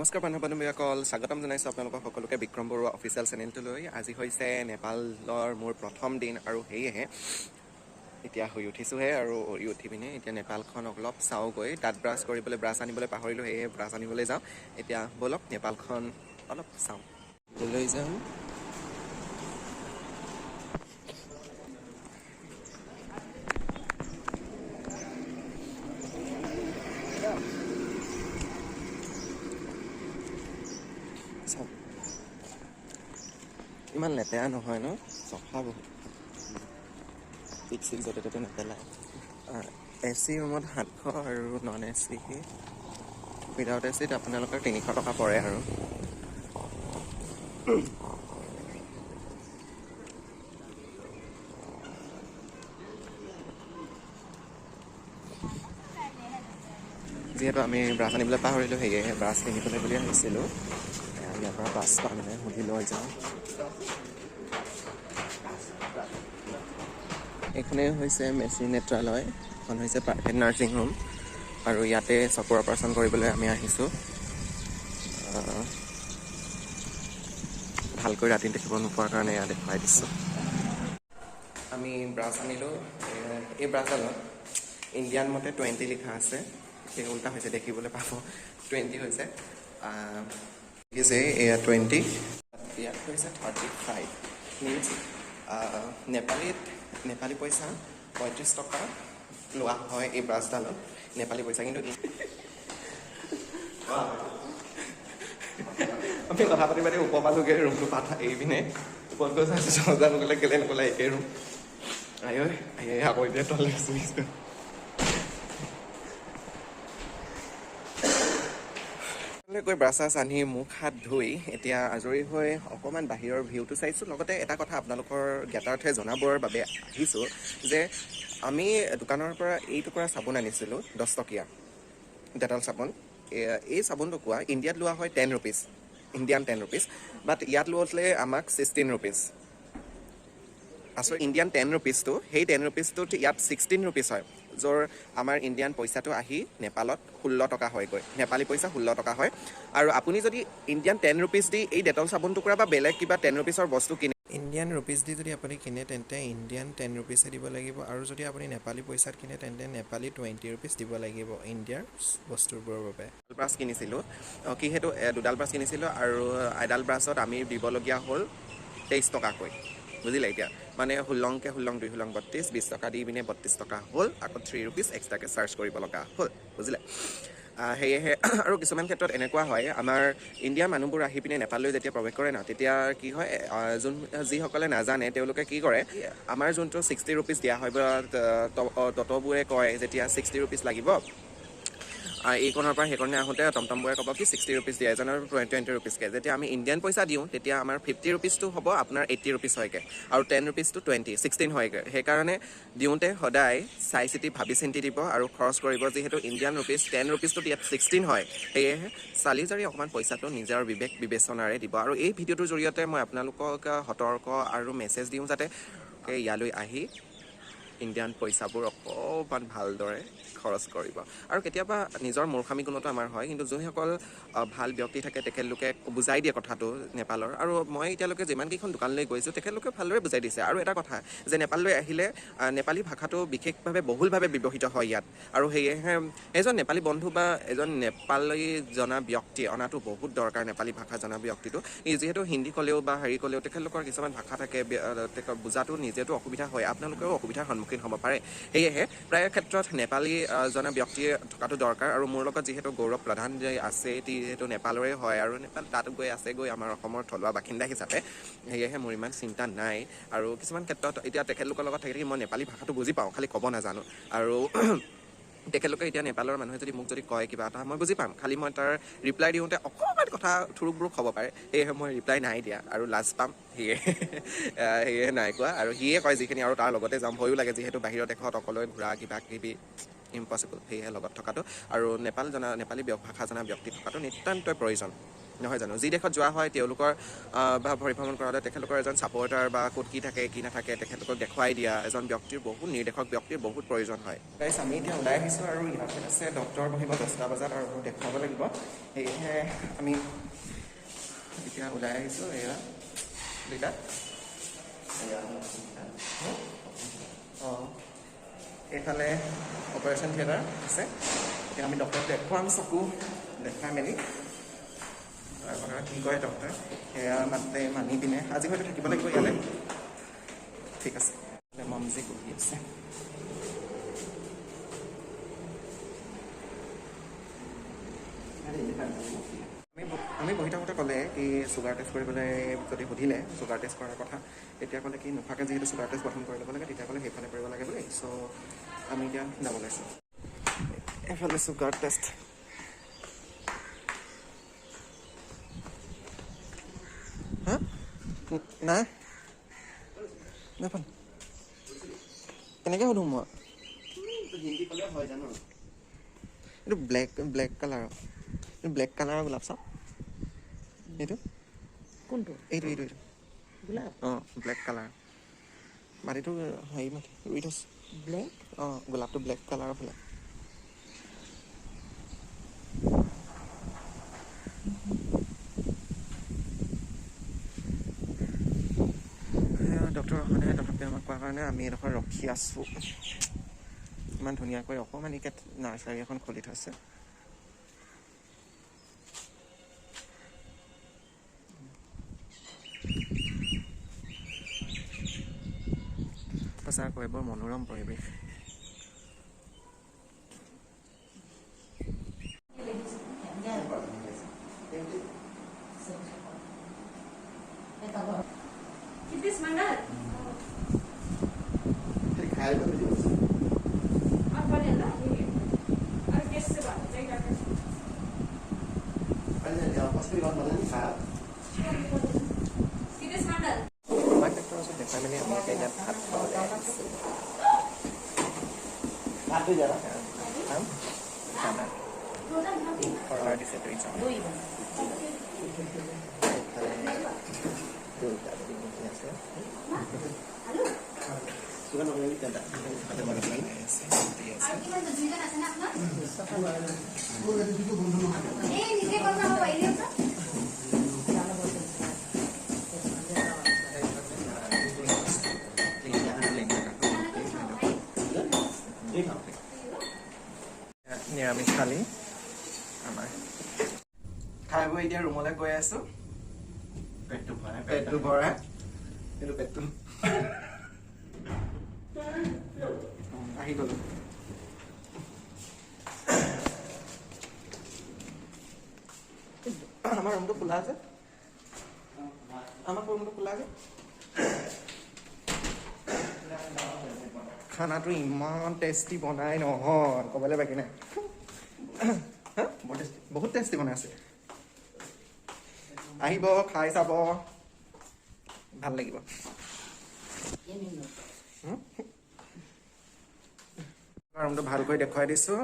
নমস্কাৰ বান্ধৱীসকল, স্বাগতম জনাইছোঁ আপোনালোকক সকলোকে বিক্ৰম বৰুৱা অফিচিয়েল চেনেলটোলৈ। আজি হৈছে নেপালৰ মোৰ প্ৰথম দিন আৰু সেয়েহে এতিয়া শুই উঠিছোঁহে আৰু উৰি উঠি পিনে এতিয়া নেপালখন অলপ চাওঁগৈ। দাঁত ব্ৰাছ কৰিবলৈ ব্ৰাছ আনিবলৈ পাহৰিলোঁ, সেয়েহে ব্ৰাছ আনিবলৈ যাওঁ। এতিয়া ব'লক নেপালখন অলপ চাওঁ। লৈ যাওঁ চাওঁ। ইমান লেতেৰা নহয় ন, চফা বহুত। পিক য'তে ত'তে নেপেলায়। AC ৰুমত 700 আৰু নন AC উইদাউট ACত আপোনালোকৰ 300 টকা পৰে আৰু। যিহেতু আমি ব্ৰাছ আনিবলৈ পাহৰিলোঁ, সেয়েহে ব্ৰাছ কিনিবলৈ বুলি আহিছিলোঁ। ইয়াৰ পৰা ব্ৰাছ পালে সুধি লৈ যাওঁ। এইখনেই হৈছে মেচি নেত্ৰালয়, এখন হৈছে প্ৰাইভেট নাৰ্ছিং হোম আৰু ইয়াতে চকুৰ অপাৰেশ্যন কৰিবলৈ আমি আহিছোঁ। ভালকৈ ৰাতি দেখিব নোপোৱাৰ কাৰণে ইয়াত দেখুৱাই দিছোঁ। আমি ব্ৰাছ আনিলোঁ। এই ব্ৰাছডালত ইণ্ডিয়ান মতে 20 লিখা আছে, সেই উল্টা হৈছে, দেখিবলৈ পাব 20 হৈছে। এয়া 20, ইয়াত হৈছে 35 মিনছ নেপালী পইচা 35 টকা লোৱা হয় এই ব্ৰাছডালত, নেপালী পইচা। কিন্তু আমি কথা পাতি পাতি ওপৰ পালোগৈ, ৰুমটো পাঠা এৰি পিনে ওপৰত গৈ চাইছোঁ নগ'লে কেলে নগ'লে একেই ৰুম। আকৌ এতিয়া তলে চুইছোঁ। গৈ ব্ৰাছ চাছ আনি মুখ হাত ধুই এতিয়া আজৰি হৈ অকণমান বাহিৰৰ ভিউটো চাইছোঁ। লগতে এটা কথা আপোনালোকৰ জ্ঞাতাৰ্থে জনাবৰ বাবে আহিছোঁ যে আমি দোকানৰ পৰা এই টুকুৰা চাবোন আনিছিলোঁ, 10 টকীয়া ডেটল চাবোন। এই চাবোন টুকুৰা ইণ্ডিয়াত লোৱা হয় 10 ৰুপিজ, ইণ্ডিয়ান 10 ৰুপিজ, বাট ইয়াত ল'লে আমাক 16 ৰুপিজ। আচলতে ইণ্ডিয়ান 10 ৰুপিজটো, সেই 10 ৰুপিজটোত ইয়াত 16 ৰুপিজ হয়, য'ৰ আমাৰ ইণ্ডিয়ান পইচাটো আহি নেপালত 16 টকা হয়গৈ, নেপালী পইচা 16 টকা হয়। আৰু আপুনি যদি ইণ্ডিয়ান 10 ৰুপিজ দি এই ডেটল চাবোন টুকুৰা বা বেলেগ কিবা 10 ৰুপিজৰ বস্তু কিনে, ইণ্ডিয়ান ৰুপিজ দি যদি আপুনি কিনে তেন্তে ইণ্ডিয়ান 10 ৰুপিজে দিব লাগিব, আৰু যদি আপুনি নেপালী পইচাত কিনে তেন্তে নেপালী 20 ৰুপিজ দিব লাগিব ইণ্ডিয়াৰ বস্তুবোৰৰ বাবে। ব্ৰাছ কিনিছিলোঁ, যিহেতু দুডাল ব্ৰাছ কিনিছিলোঁ আৰু এডাল ব্ৰাছত আমি দিবলগীয়া হ'ল 23 টকাকৈ, বুজিলে। এতিয়া মানে 16 2 16 32, 20 টকা দি পিনে 32 টকা হ'ল, আকৌ 3 ৰুপিজ এক্সট্ৰাকৈ চাৰ্জ কৰিব লগা হ'ল, বুজিলে। সেয়েহে আৰু কিছুমান ক্ষেত্ৰত এনেকুৱা হয়, আমাৰ ইণ্ডিয়াৰ মানুহবোৰ আহি পিনে নেপাললৈ যেতিয়া প্ৰৱেশ কৰে না, তেতিয়া কি হয়, যিসকলে নাজানে তেওঁলোকে কি কৰে, আমাৰ যোনটো 60 ৰুপিজ দিয়া হয় বা ট'টোবোৰে কয় যেতিয়া 60 ৰুপিজ লাগিব, এইকণৰ পৰা সেইকণে আহোঁতে টমটমবোৰে ক'ব কি 60 ৰুপিজ দিয়ে, এজনৰ 20 ৰুপিজকৈ। যেতিয়া আমি ইণ্ডিয়ান পইচা দিওঁ তেতিয়া আমাৰ 50 ৰুপিজটো হ'ব আপোনাৰ 80 ৰুপিজ হয়গৈ, আৰু 10 ৰুপিজটো 16 হয়গৈ। সেইকাৰণে দিওঁতে সদায় চাই চিতি ভাবি চিন্তি দিব আৰু খৰচ কৰিব, যিহেতু ইণ্ডিয়ান ৰুপিজ 10 ৰুপিজটোত ইয়াত 16 হয়। সেয়েহে চালি জাৰি অকণমান পইচাটো নিজৰ বিবেক বিবেচনাৰে দিব। আৰু এই ভিডিঅ'টোৰ জৰিয়তে মই আপোনালোকক সতৰ্ক আৰু মেছেজ দিওঁ যাতে ইয়ালৈ আহি ইণ্ডিয়ান পইচাবোৰ অকণমান ভালদৰে খৰচ কৰিব। আৰু কেতিয়াবা নিজৰ মূৰ্খামি গুণতো আমাৰ হয়, কিন্তু যোনসকল ভাল ব্যক্তি থাকে তেখেতলোকে বুজাই দিয়ে কথাটো নেপালৰ। আৰু মই এতিয়ালৈকে যিমানকেইখন দোকানলৈ গৈছোঁ তেখেতলোকে ভালদৰে বুজাই দিছে। আৰু এটা কথা যে নেপাললৈ আহিলে নেপালী ভাষাটো বিশেষভাৱে বহুলভাৱে ব্যৱহৃত হয় ইয়াত, আৰু সেয়েহে এজন নেপালী বন্ধু বা এজন নেপালী জনা ব্যক্তি অনাটো বহুত দৰকাৰ। নেপালী ভাষা জনা ব্যক্তিটো, যিহেতু হিন্দী ক'লেও বা হেৰি ক'লেও তেখেতলোকৰ কিছুমান ভাষা থাকে, বুজাটো নিজেতো অসুবিধা হয়, আপোনালোকেও অসুবিধাৰ সন্মুখীন হ'ব পাৰে। সেয়েহে প্ৰায় ক্ষেত্ৰত নেপালী জনা ব্যক্তিয়ে থকাটো দৰকাৰ। আৰু মোৰ লগত যিহেতু গৌৰৱ প্ৰধান যে আছে, যিহেতু নেপালৰে হয় আৰু নেপাল তাত গৈ আছেগৈ আমাৰ অসমৰ থলুৱা বাসিন্দা হিচাপে, সেয়েহে মোৰ ইমান চিন্তা নাই। আৰু কিছুমান ক্ষেত্ৰত এতিয়া তেখেতলোকৰ লগত থাকি মই নেপালী ভাষাটো বুজি পাওঁ, খালি ক'ব নাজানো। আৰু তেখেতলোকে এতিয়া নেপালৰ মানুহে যদি মোক যদি কয় কিবা এটা, মই বুজি পাম, খালি মই তাৰ ৰিপ্লাই দিওঁতে অকণমান কথা থুৰুক ব্ৰুক হ'ব পাৰে, সেয়েহে মই ৰিপ্লাই নাই দিয়া আৰু লাজ পাম, সেয়েহে নাই কোৱা। আৰু সিয়ে কয় যিখিনি, আৰু তাৰ লগতে যাম, ভয়ো লাগে যিহেতু বাহিৰৰ দেশত অকলে ঘূৰা কিবা কিবি ইম্পচিবল, সেয়েহে লগত থকাটো আৰু নেপালী ভাষা জনা ব্যক্তি থকাটো নিতান্তই প্ৰয়োজন, নহয় জানো যি দেশত যোৱা হয় তেওঁলোকৰ বা পৰিভ্ৰমণ কৰালে তেখেতলোকৰ এজন ছাপৰ্টাৰ বা ক'ত কি থাকে কি নাথাকে তেখেতলোকক দেখুৱাই দিয়া এজন ব্যক্তিৰ বহুত নিৰ্দেশক ব্যক্তিৰ বহুত প্ৰয়োজন হয় গাইছ আমি এতিয়া ওলাই আহিছোঁ আৰু ইয়াতে আছে ডক্টৰ বহিব 10টা বজাত আৰু দেখুৱাব লাগিব সেয়েহে আমি এতিয়া ওলাই আহিছোঁ এয়া দুইটা এইফালে অপাৰেশ্যন থিয়েটাৰ আছে এতিয়া আমি ডক্টৰক দেখুৱাম চকু দেখাই মেলি কি কয় ডক্টৰ সেয়া মাতে মানি পিনে আজি হয়তো থাকিব লাগিব ইয়াতে ঠিক আছে মমজি বহি আছে আমি বহি থাকোঁতে ক'লে কি চুগাৰ টেষ্ট কৰিবলৈ যদি সুধিলে চুগাৰ টেষ্ট কৰাৰ কথা তেতিয়া ক'লে কি নোখোৱাকৈ যিহেতু চুগাৰ টেষ্ট প্ৰথম কৰি ল'ব লাগে তেতিয়া ক'লে সেইফালে কৰিব লাগে বুলি চ' আমি এতিয়া যাব লাগিছোঁ এইফালে চুগাৰ টেষ্ট হা নাই নাপান কেনেকৈ সুধোঁ মই এইটো ব্লেক কালাৰৰ এইটো ব্লেক কালাৰৰ গোলাপ চাওঁ এইটো কোনটো এইটো এইটো এইটো গোলাপ অঁ ব্লেক কালাৰ মাটিটো হেৰি মাটি ৰুই থৈছোঁ ব্লেক অঁ গোলাপটো ব্লেক কালাৰৰ ফুলে ডক্টৰ অহা তথাপি আমাক কোৱাৰ কাৰণে আমি এডোখৰ ৰখি আছোঁ ইমান ধুনীয়াকৈ অকণমানিকৈ নাৰ্চাৰী এখন খুলি থৈছে সঁচাকৈ বৰ মনোৰম পৰিৱেশ দেখাই মেলি আমি এতিয়া ইয়াত ভাত খাবলৈ আহিছোঁ অৰ্ডাৰ দিছে নিৰামিষ থালি আমাৰ খাই বৈ এতিয়া ৰুমলৈ গৈ আছো পেটটো ভৰাই কিন্তু পেটটো আহি গলো আমাৰ ৰুমটো খোলা আছে আমাৰ ৰুমটো খোলা আছে খানাটো ইমান টেষ্টি বনাই নহয় ক'বলৈ বাকী নাই বহুত টেষ্টি বনাই আছে আহিব খাই চাব ভাল লাগিব ৰুমটো ভালকৈ দেখুৱাই দিছোঁ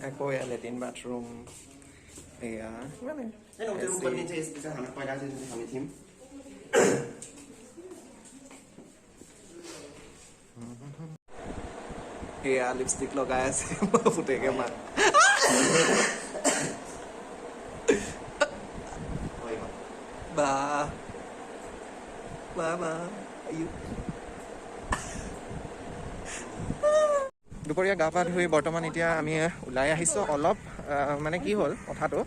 আকৌ এয়া লেট্ৰিন বাথৰুম এয়া মানে এয়া লিপষ্টিক লগাই আছে ফুটেকে মাত বা দুপৰীয়া গা পা ধুই বৰ্তমান এতিয়া আমি ওলাই আহিছোঁ অলপ মানে কি হ'ল কথাটো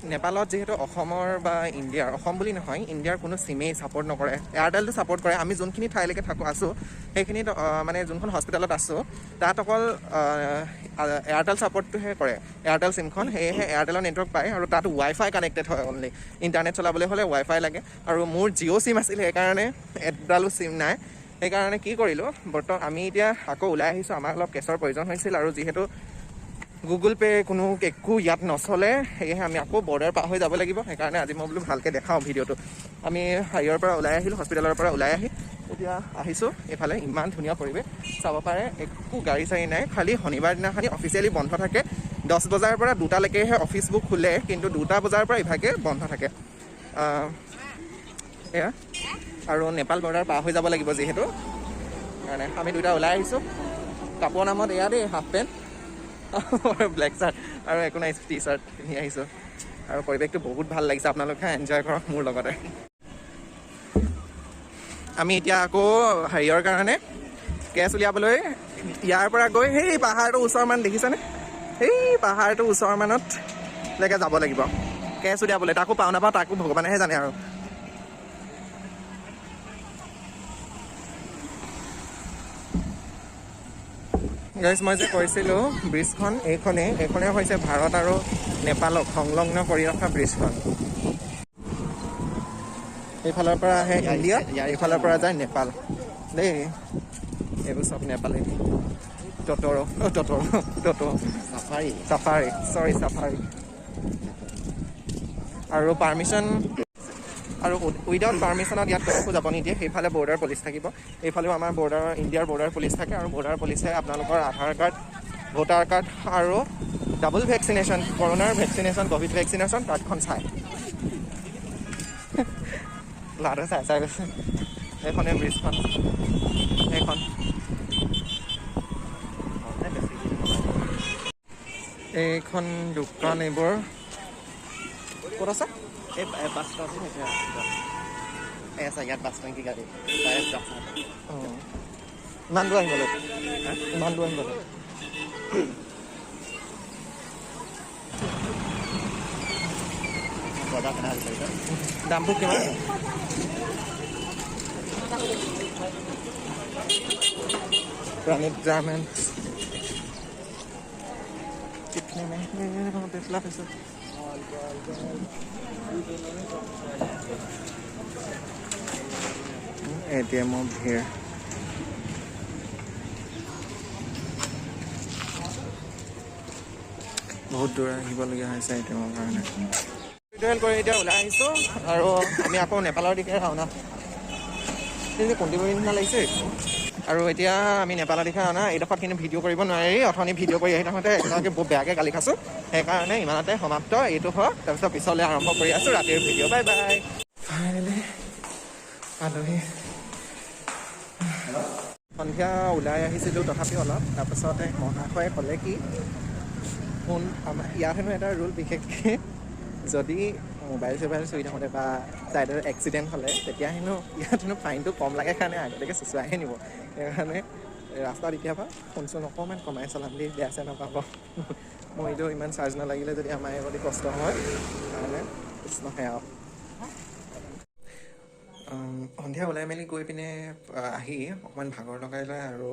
নেপালত যিহেতু অসমৰ বা ইণ্ডিয়াৰ অসম বুলি নহয় ইণ্ডিয়াৰ কোনো চিমেই ছাপৰ্ট নকৰে এয়াৰটেলটো ছাপৰ্ট কৰে আমি যোনখিনি ঠাইলৈকে আছোঁ সেইখিনিত মানে যোনখন হস্পিটেলত আছোঁ তাত অকল এয়াৰটেল ছাপৰ্টটোহে কৰে এয়াৰটেল চিমখন সেয়েহে এয়াৰটেলৰ নেটৱৰ্ক পায় আৰু তাত ৱাইফাই কানেক্টেড হয় অনলি ইণ্টাৰনেট চলাবলৈ হ'লে ৱাইফাই লাগে আৰু মোৰ জিঅ' চিম আছিল সেইকাৰণে এডালো চিম নাই সেইকাৰণে কি কৰিলোঁ আমি এতিয়া আকৌ ওলাই আহিছোঁ আমাক অলপ কেছৰ প্ৰয়োজন হৈছিল আৰু যিহেতু গুগল পে' কোনো একো ইয়াত নচলে সেয়েহে আমি আকৌ বৰ্ডাৰ পাৰ হৈ যাব লাগিব সেইকাৰণে আজি মই বোলো ভালকৈ দেখাওঁ ভিডিঅ'টো আমি হাইৱেৰ পৰা ওলাই আহিলোঁ হস্পিটেলৰ পৰা ওলাই আহি এতিয়া আহিছোঁ এইফালে ইমান ধুনীয়া পৰিৱেশ চাব পাৰে একো গাড়ী চাড়ী নাই খালি শনিবাৰ দিনাখনি অফিচিয়েলি বন্ধ থাকে 10 বজাৰ পৰা 2টালৈকেহে অফিচবোৰ খোলে, কিন্তু 2টা বজাৰ পৰা ইভাগে বন্ধ থাকে। এয়া আৰু নেপাল বৰ্ডাৰ পাৰ হৈ যাব লাগিব যিহেতু, কাৰণে আমি 2টা ওলাই আহিছোঁ। কাপোৰৰ নামত এয়া দেই, হাফ পেণ্ট ব্লেক চাৰ্ট আৰু একো নাই, টি চাৰ্ট পিন্ধি আহিছোঁ। আৰু পৰিৱেশটো বহুত ভাল লাগিছে, আপোনালোকে এনজয় কৰক মোৰ লগতে। আমি এতিয়া আকৌ হেৰিয়ৰ কাৰণে কেছ উলিয়াবলৈ ইয়াৰ পৰা গৈ সেই পাহাৰটোৰ ওচৰমান দেখিছেনে, সেই পাহাৰটোৰ ওচৰমানতলৈকে যাব লাগিব কেছ উলিয়াবলৈ। তাকো পাওঁ নাপাওঁ তাকো ভগৱানেহে জানে আৰু। গাইজ মই যে কৈছিলোঁ ব্ৰিজখন এইখনে হৈছে ভাৰত আৰু নেপালক সংলগ্ন কৰি ৰখা ব্ৰিজখন। এইফালৰ পৰা আহে ইণ্ডিয়া, এইফালৰ পৰা যায় নেপাল দেই। এইবোৰ চব নেপালী। চাফাৰী আৰু পাৰ্মিশ্যন আৰু উইদাউট পাৰ্মিশ্যনত ইয়াত ক'তো যাব নিদিয়ে। সেইফালে বৰ্ডাৰ পুলিচ থাকিব, এইফালেও আমাৰ ইণ্ডিয়াৰ বৰ্ডাৰ পুলিচ থাকে। আৰু বৰ্ডাৰ পুলিচে আপোনালোকৰ আধাৰ কাৰ্ড, ভোটাৰ কাৰ্ড আৰু ডাবল ভেকচিনেশ্যন, কৰোণাৰ ভেকচিনেশ্যন, ক'ভিড ভেকচিনেশ্যন কাৰ্ডখন চায়। লাটো চাই গৈছে। এইখনে ব্ৰিজখন, এইখন দোকান, এইবোৰ ক'ত আছে? ইয়াত বাছ টেংকি গাড়ী ইমান দূৰ আহিবলৈ, দামবোৰ কিমান? ग्रानिट गारमेंट्स कितने में देखला पैसा ATM of here बहुत दूर আহিবলগীয়া হৈছে ATM ৰ কাৰণে। ভিডিঅ' কৰি এতিয়া ওলাই আহিছোঁ আৰু আমি আকৌ নেপালৰ দিশে ৰাওনা। কোনটি কৰি নিচিনা লাগিছে। আৰু এতিয়া আমি নেপালৰ দিশে ৰাওনা। এইডোখৰত কিন্তু ভিডিঅ' কৰিব নোৱাৰি, অথনি ভিডিঅ' কৰি আহি থাকোঁতে একেলগে বহুত বেয়াকৈ গালি খাইছোঁ। সেইকাৰণে ইমানতে সমাপ্ত, এইটো হওক। তাৰপিছত পিছলৈ আৰম্ভ কৰি আছোঁ ৰাতিৰ ভিডিঅ'। Bye bye. ফাইনেলি আলহী সন্ধিয়া ওলাই আহিছিলোঁ তথাপি অলপ। তাৰপাছতে মহাশয়ে ক'লে কি আমাৰ ইয়াত হেনো এটা ৰুল, বিশেষকৈ যদি মোবাইল চোবাইল চুই থাকোঁতে বা ছাইডৰ এক্সিডেণ্ট হ'লে তেতিয়া হেনো ইয়াত হেনো ফাইনটো কম লাগে কাৰণে আগতীয়াকৈ চুচুৱাইহে নিব। সেইকাৰণে ৰাস্তাত এতিয়াবা ফোন চোন অকণমান কমাই চলাম দেই, বেয়া চেয়া নাপাব। মইতো ইমান চাৰ্জ নালাগিলে যদি আমাৰ যদি কষ্ট হয় কাৰণে নহয় আৰু। সন্ধিয়া ওলাই মেলি গৈ পিনে আহি অকণমান ভাগৰ লগাই লয় আৰু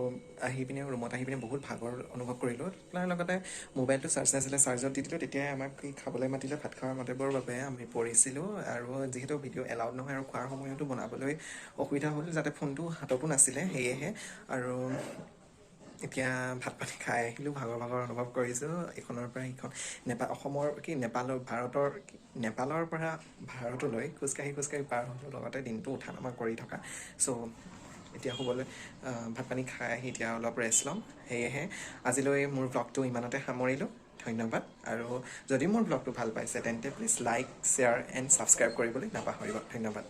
আহি পিনে ৰুমত আহি পিনে বহুত ভাগৰ অনুভৱ কৰিলোঁ। তাৰ লগতে মোবাইলটো চাৰ্জ নাছিলে, চাৰ্জত দি দিলোঁ। তেতিয়াই আমাক খাবলৈ মাতিলে, ভাত খোৱাৰ মাতিবৰ বাবে আমি পৰিছিলোঁ। আৰু যিহেতু ভিডিঅ' এলাউড নহয় আৰু খোৱাৰ সময়তো বনাবলৈ অসুবিধা হ'ল, যাতে ফোনটো হাততো নাছিলে, সেয়েহে। আৰু এতিয়া ভাত পানী খাই আহিলোঁ, ভাগৰ অনুভৱ কৰিছোঁ। এইখনৰ পৰা এইখন নেপালৰ পৰা ভাৰতলৈ খোজকাঢ়ি পাৰ হ'লোঁ, লগতে দিনটো উঠা নমা কৰি থকা। চ' এতিয়া শুবলৈ ভাত পানী খাই আহি এতিয়া অলপ ৰেষ্ট ল'ম। সেয়েহে আজিলৈ মোৰ ব্লগটো ইমানতে সামৰিলোঁ। ধন্যবাদ। আৰু যদি মোৰ ব্লগটো ভাল পাইছে তেন্তে please like, share and subscribe কৰিবলৈ নাপাহৰিব। ধন্যবাদ।